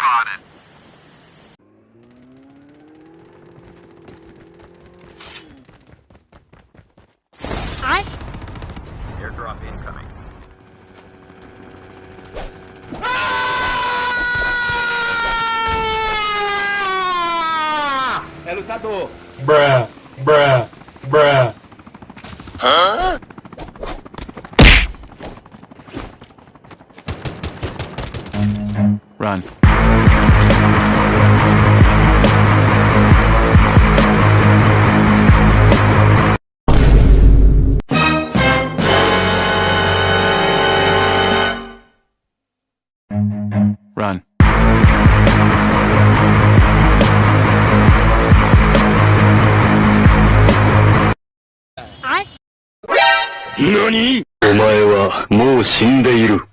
spotted. Airdrop incoming. É lutador. Bruh, bruh, bruh. Run. Run. NANI?お前はもう死んでいる。